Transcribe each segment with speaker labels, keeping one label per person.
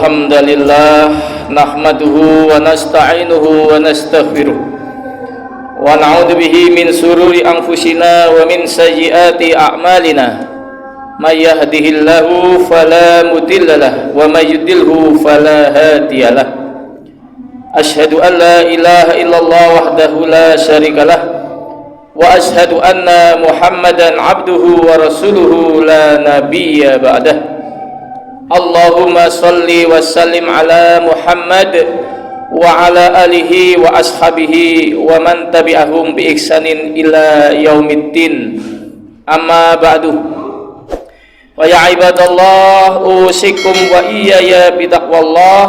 Speaker 1: Alhamdulillah nahmaduhu wa nasta'inuhu wa nastaghfiruh wa na'udzu bihi min sururi anfusina wa min sayyiati a'malina may yahdihillahu fala mudhillalah wa may yudlilhu fala hadiyalah. Asyhadu an la ilaha illallah wahdahu la syarikalah wa asyhadu anna Muhammadan abduhu wa rasuluhu la nabiyya ba'dah. Allahumma salli wa sallim ala Muhammad wa ala alihi wa ashabihi wa man tabi'ahum bi ihsanin ila yaumiddin. Amma ba'du. Wa ya ibadallah, usikum wa iyaya bitaqwallah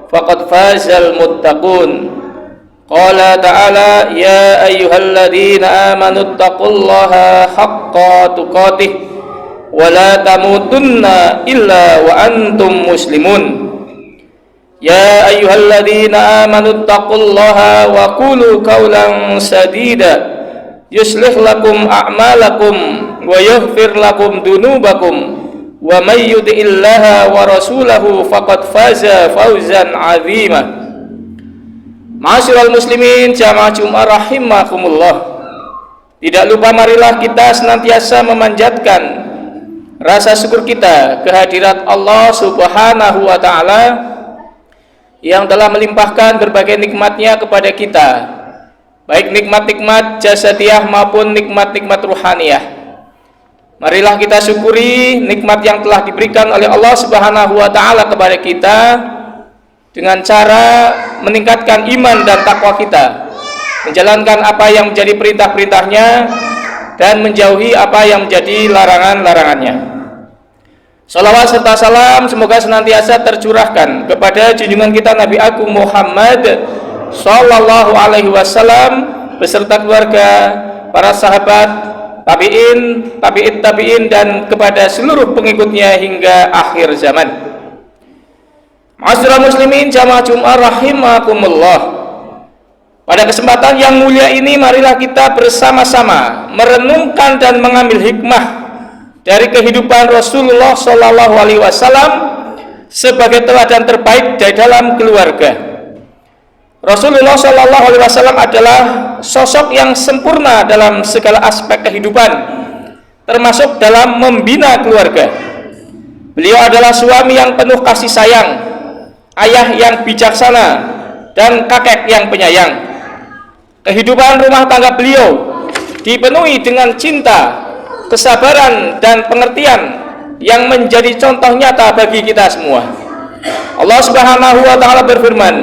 Speaker 1: faqad fazal muttaqun. Qala ta'ala ya ayyuhalladzina amanu taqullaha haqqa tuqatih wa la tamutunna illa wa antum muslimun. Ya ayyuhalladzina amanu taqullaha wa qulu qawlan sadida yuslih lakum a'malakum wa yaghfir lakum dunubakum wa may yuti'illaha wa rasulahu faqad faza fawzan 'azima. Ma'asyiral muslimin jamaah Jumat rahimakumullah. Tidak lupa marilah kita senantiasa memanjatkan rasa syukur kita kehadirat Allah Subhanahu wa ta'ala yang telah melimpahkan berbagai nikmatnya kepada kita, baik nikmat-nikmat jasadiah maupun nikmat-nikmat ruhaniyah. Marilah kita syukuri nikmat yang telah diberikan oleh Allah Subhanahu wa ta'ala kepada kita dengan cara meningkatkan iman dan takwa kita, menjalankan apa yang menjadi perintah-perintahnya dan menjauhi apa yang menjadi larangan-larangannya. Salawat serta salam semoga senantiasa tercurahkan kepada junjungan kita Nabi Agung Muhammad sallallahu alaihi wasallam beserta keluarga, para sahabat, tabi'in dan kepada seluruh pengikutnya hingga akhir zaman. Ma'asyiral muslimin jamaah Jumat rahimakumullah. Pada kesempatan yang mulia ini marilah kita bersama-sama merenungkan dan mengambil hikmah dari kehidupan Rasulullah Shallallahu Alaihi Wasallam sebagai teladan terbaik dari dalam keluarga. Rasulullah Shallallahu Alaihi Wasallam adalah sosok yang sempurna dalam segala aspek kehidupan, termasuk dalam membina keluarga. Beliau adalah suami yang penuh kasih sayang, ayah yang bijaksana, dan kakek yang penyayang. Kehidupan rumah tangga beliau dipenuhi dengan cinta, kesabaran dan pengertian yang menjadi contoh nyata bagi kita semua. Allah Subhanahu wa ta'ala berfirman,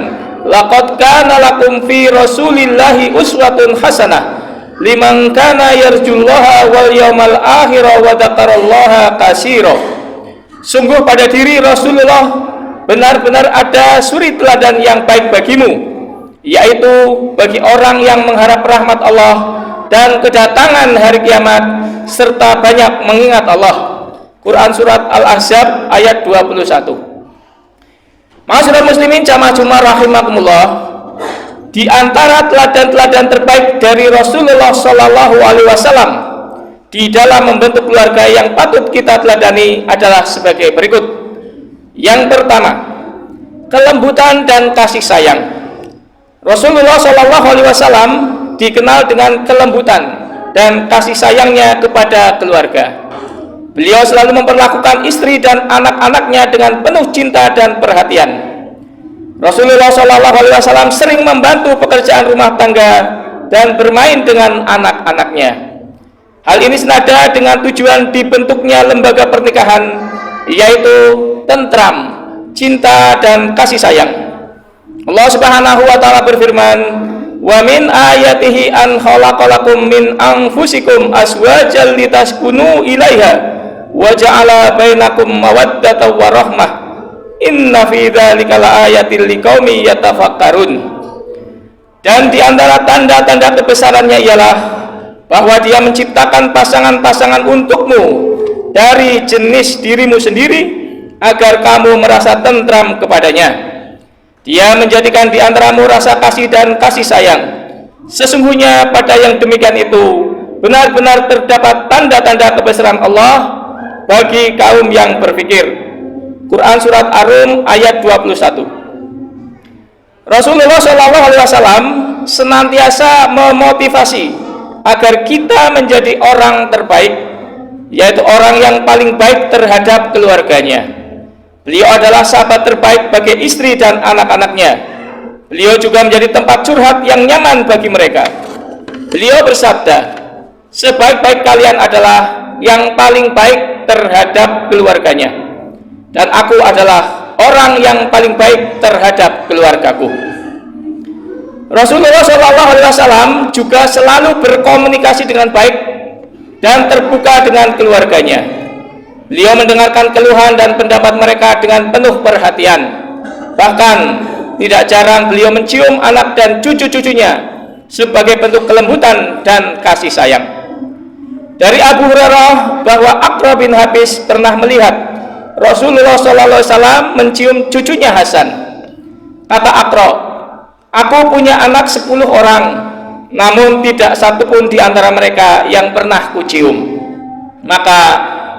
Speaker 1: laqad kana lakum fi rasulillahi uswatun hasanah liman kana yarjullaha wal yawmal akhir wa dzakarallaha katsira. Sungguh pada diri Rasulullah benar-benar ada suri teladan yang baik bagimu, yaitu bagi orang yang mengharap rahmat Allah dan kedatangan hari kiamat serta banyak mengingat Allah. Quran surat Al-Ahzab ayat 21. Ma'asyiral muslimin jamaah Jumat rahimakumullah, di antara teladan-teladan terbaik dari Rasulullah Shallallahu alaihi wasallam di dalam membentuk keluarga yang patut kita teladani adalah sebagai berikut. Yang pertama, kelembutan dan kasih sayang. Rasulullah Shallallahu alaihi wasallam dikenal dengan kelembutan dan kasih sayangnya kepada keluarga. Beliau selalu memperlakukan istri dan anak-anaknya dengan penuh cinta dan perhatian. Rasulullah SAW sering membantu pekerjaan rumah tangga dan bermain dengan anak-anaknya. Hal ini senada dengan tujuan dibentuknya lembaga pernikahan, yaitu tentram, cinta dan kasih sayang. Allah Subhanahu wa ta'ala berfirman, wa min ayatihi an khalaqalakum min anfusikum azwajan litaskunu ilaiha wa ja'ala bainakum mawaddatan wa rahmah inna fi dzalika laayatil liqaumi yatafakkarun. Dan di antara tanda-tanda kebesarannya ialah bahwa Dia menciptakan pasangan-pasangan untukmu dari jenis dirimu sendiri agar kamu merasa tentram kepadanya. Dia menjadikan di antaramu rasa kasih dan kasih sayang. Sesungguhnya pada yang demikian itu benar-benar terdapat tanda-tanda kebesaran Allah bagi kaum yang berpikir. Quran surat Ar-Rum ayat 21. Rasulullah SAW senantiasa memotivasi agar kita menjadi orang terbaik, yaitu orang yang paling baik terhadap keluarganya. Beliau adalah sahabat terbaik bagi istri dan anak-anaknya. Beliau juga menjadi tempat curhat yang nyaman bagi mereka. Beliau bersabda, sebaik-baik kalian adalah yang paling baik terhadap keluarganya, dan aku adalah orang yang paling baik terhadap keluargaku. Rasulullah SAW juga selalu berkomunikasi dengan baik dan terbuka dengan keluarganya. Beliau mendengarkan keluhan dan pendapat mereka dengan penuh perhatian. Bahkan tidak jarang beliau mencium anak dan cucu-cucunya sebagai bentuk kelembutan dan kasih sayang. Dari Abu Hurairah bahwa Aqra bin Habis pernah melihat Rasulullah SAW mencium cucunya Hasan. Kata Aqra, aku punya anak 10 orang, namun tidak satupun di antara mereka yang pernah kucium. Maka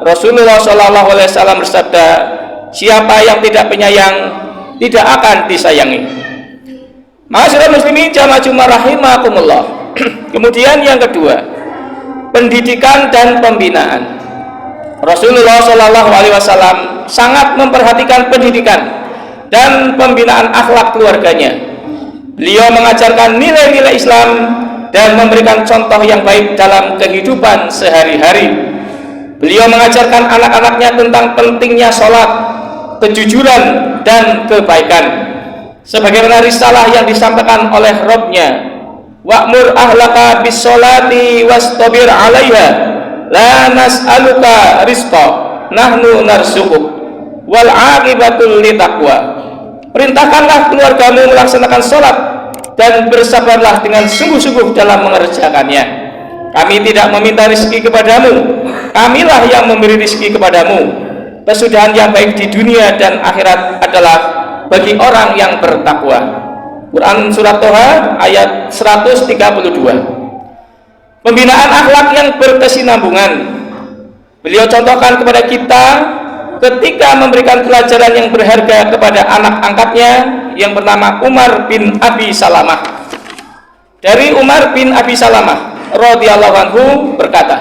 Speaker 1: Rasulullah SAW bersabda, siapa yang tidak penyayang tidak akan disayangi. Ma'asyiral muslimin jamaah Jumat rahimakumullah. Kemudian yang kedua, pendidikan dan pembinaan. Rasulullah SAW sangat memperhatikan pendidikan dan pembinaan akhlak keluarganya. Beliau mengajarkan nilai-nilai Islam dan memberikan contoh yang baik dalam kehidupan sehari-hari. Beliau mengajarkan anak-anaknya tentang pentingnya sholat, kejujuran, dan kebaikan. Sebagaimana risalah yang disampaikan oleh Rabb-Nya, wa'mur ahlaka bis sholati wastabir 'alaiha la nas'aluka rizqa nahnu narzuquk wal 'aqibatul litaqwa. Perintahkanlah keluargamu melaksanakan sholat dan bersabarlah dengan sungguh-sungguh dalam mengerjakannya. Kami tidak meminta rezeki kepadamu, kamilah yang memberi rezeki kepadamu. Kesudahan yang baik di dunia dan akhirat adalah bagi orang yang bertakwa. Quran surat Toha ayat 132. Pembinaan akhlak yang berkesinambungan beliau contohkan kepada kita ketika memberikan pelajaran yang berharga kepada anak angkatnya yang bernama Umar bin Abi Salamah. Dari Umar bin Abi Salamah radhiyallahu anhu berkata,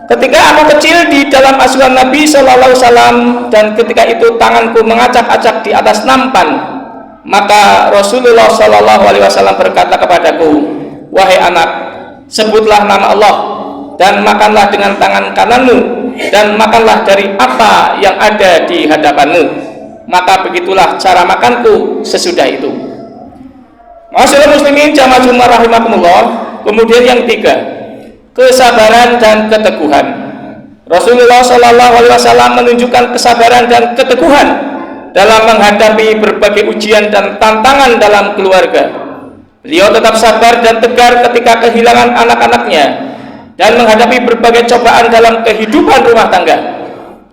Speaker 1: ketika aku kecil di dalam asuhan Nabi SAW dan ketika itu tanganku mengacak-acak di atas nampan, maka Rasulullah SAW berkata kepadaku, wahai anak, sebutlah nama Allah dan makanlah dengan tangan kananmu dan makanlah dari apa yang ada di hadapanmu. Maka begitulah cara makanku sesudah itu. Ma'asyiral muslimin jamaah Jumat rahimakumullah. Kemudian yang ketiga, kesabaran dan keteguhan. Rasulullah SAW menunjukkan kesabaran dan keteguhan dalam menghadapi berbagai ujian dan tantangan dalam keluarga. Beliau tetap sabar dan tegar ketika kehilangan anak-anaknya dan menghadapi berbagai cobaan dalam kehidupan rumah tangga.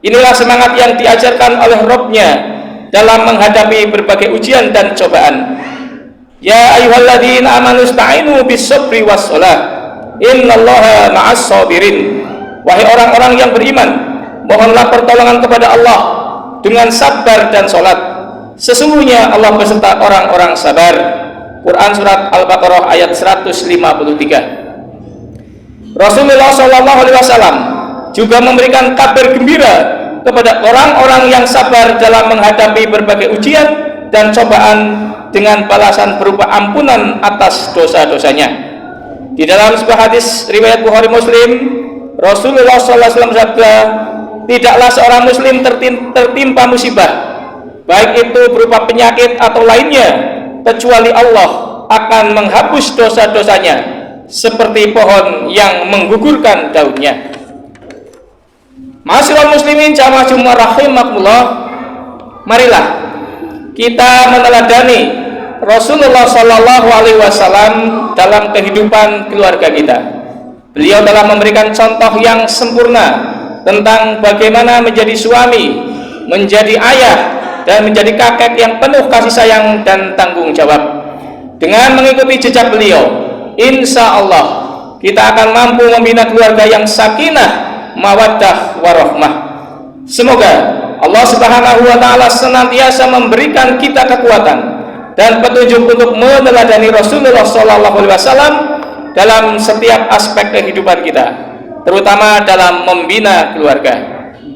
Speaker 1: Inilah semangat yang diajarkan oleh Rabb-Nya dalam menghadapi berbagai ujian dan cobaan. Ya ayyuhalladzina amanu ista'inu bis-sabri was-shalah innallaha ma'as sabirin. Wahai orang-orang yang beriman, mohonlah pertolongan kepada Allah dengan sabar dan salat. Sesungguhnya Allah beserta orang-orang sabar. Quran surat Al-Baqarah ayat 153. Rasulullah SAW juga memberikan kabar gembira kepada orang-orang yang sabar dalam menghadapi berbagai ujian dan cobaan dengan balasan berupa ampunan atas dosa-dosanya. Di dalam sebuah hadis riwayat Bukhari Muslim, Rasulullah SAW bersabda, tidaklah seorang muslim tertimpa musibah, baik itu berupa penyakit atau lainnya, kecuali Allah akan menghapus dosa-dosanya seperti pohon yang menggugurkan daunnya. Ma'asyiral muslimin jamaah Jumat rahimakumullah, marilah kita meneladani Rasulullah SAW dalam kehidupan keluarga kita. Beliau telah memberikan contoh yang sempurna tentang bagaimana menjadi suami, menjadi ayah, dan menjadi kakek yang penuh kasih sayang dan tanggung jawab. Dengan mengikuti jejak beliau, insya Allah kita akan mampu membina keluarga yang sakinah, mawaddah, warahmah. Semoga Allah Subhanahu wa taala senantiasa memberikan kita kekuatan dan petunjuk untuk meneladani Rasulullah sallallahu alaihi wasallam dalam setiap aspek kehidupan kita, terutama dalam membina keluarga.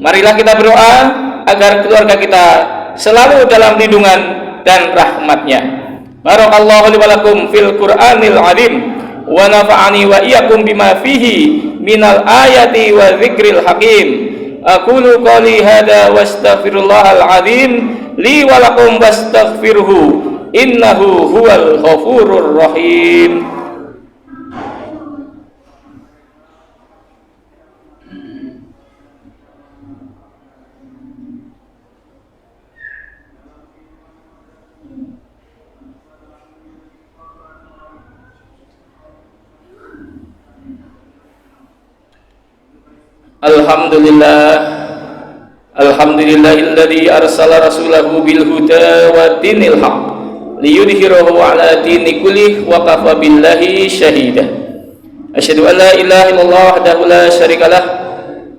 Speaker 1: Marilah kita berdoa agar keluarga kita selalu dalam lindungan dan rahmatnya. Barakallahu li wa lakum fil Qur'anil azim wa nafa'ani wa iyyakum bima fihi minal ayati wa dzikril hakim. Aqulu qouli hadza wastaghfirullahal azim li wa lakum wastaghfirhu innahu huwal ghafurur rahim. Alhamdulillahilladzi arsala rasulahu bil huda wa dinil haq liyudhhirahu ala dini kullih wa kafa billahi syahida. Asyhadu an la ilaha illallah wahdahu la syarikalah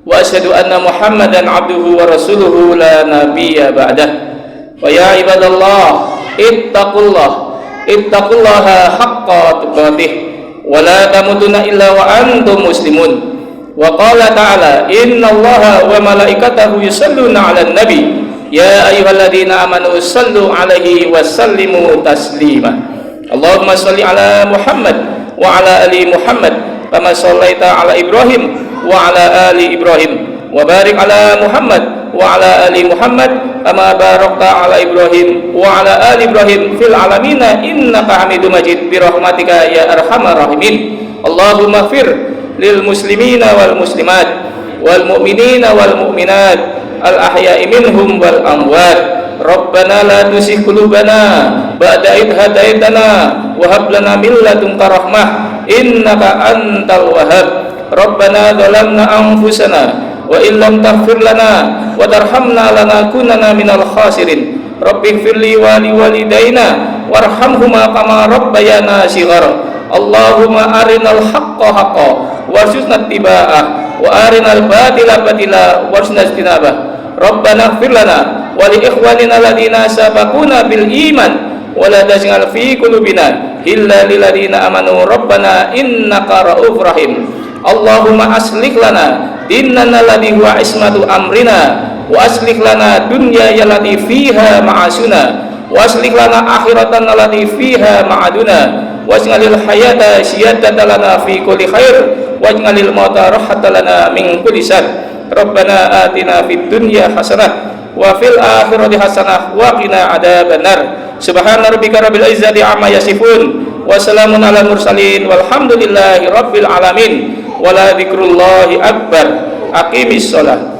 Speaker 1: wa asyhadu anna Muhammadan abduhu wa rasuluhu la nabiyya ba'dah. Wa ya ibadallah ittaqullaha haqqa tuqatih wa la tamutunna illa wa antum muslimun. Wa qala ta'ala innallaha wa malaikatahu yusalluna 'alan nabi ya ayyuhalladzina amanu sallu 'alaihi wa sallimu taslima. Allahumma shalli 'ala Muhammad wa 'ala ali Muhammad kama shallaita 'ala Ibrahim wa 'ala ali Ibrahim wa barik 'ala Muhammad wa 'ala ali Muhammad kama barakta 'ala Ibrahim wa 'ala ali Ibrahim fil 'alamin innaka Hamidum Majid bi rahmatika ya arhamar rahimin. Allahumma fir lil muslimina wal muslimat wal mu'minina wal mu'minat al ahya'i minhum wal amwat. Rabbana la tuzigh qulubana ba'da idh hadaitana wa hab lana min ladunka rahmah innaka antal wahhab. Rabbana zalamna anfusana wa illam taghfir lana wa tarhamna lanakunanna minal khasirin. Rabbighfirli wa liwalidayna warhamhuma kama rabbayana shighara. Allahumma arinal haqqa haqqa warzuqna ittiba'ah wa arinal batila batila warzuqna ijtinabah. Rabbana ighfir lana wa li ikhwanina alladziina sabaquna bil iman wa la taj'al fi qulubina illa lil ladziina amanu rabbana innaka ra'ufur rahim. Allahumma aslih lana dinana alladzi huwa ismatu amrina wa aslih lana dunya allati fiha ma'asuna wa aslih lana akhiratan allati fiha ma'aduna waj'alil hayata ziyadatan lana fi kulli khair waj'alil mauta rahatan lana min kulli syarr. Rabbana atina fid dunya hasanah wa fil akhirati hasanah wa qina adzabannar. Subhana rabbika rabbil izzati amma yasifun wa salamun alal mursalin walhamdulillahi rabbil alamin. Wala dzikrullahi akbar. Aqimis shalah.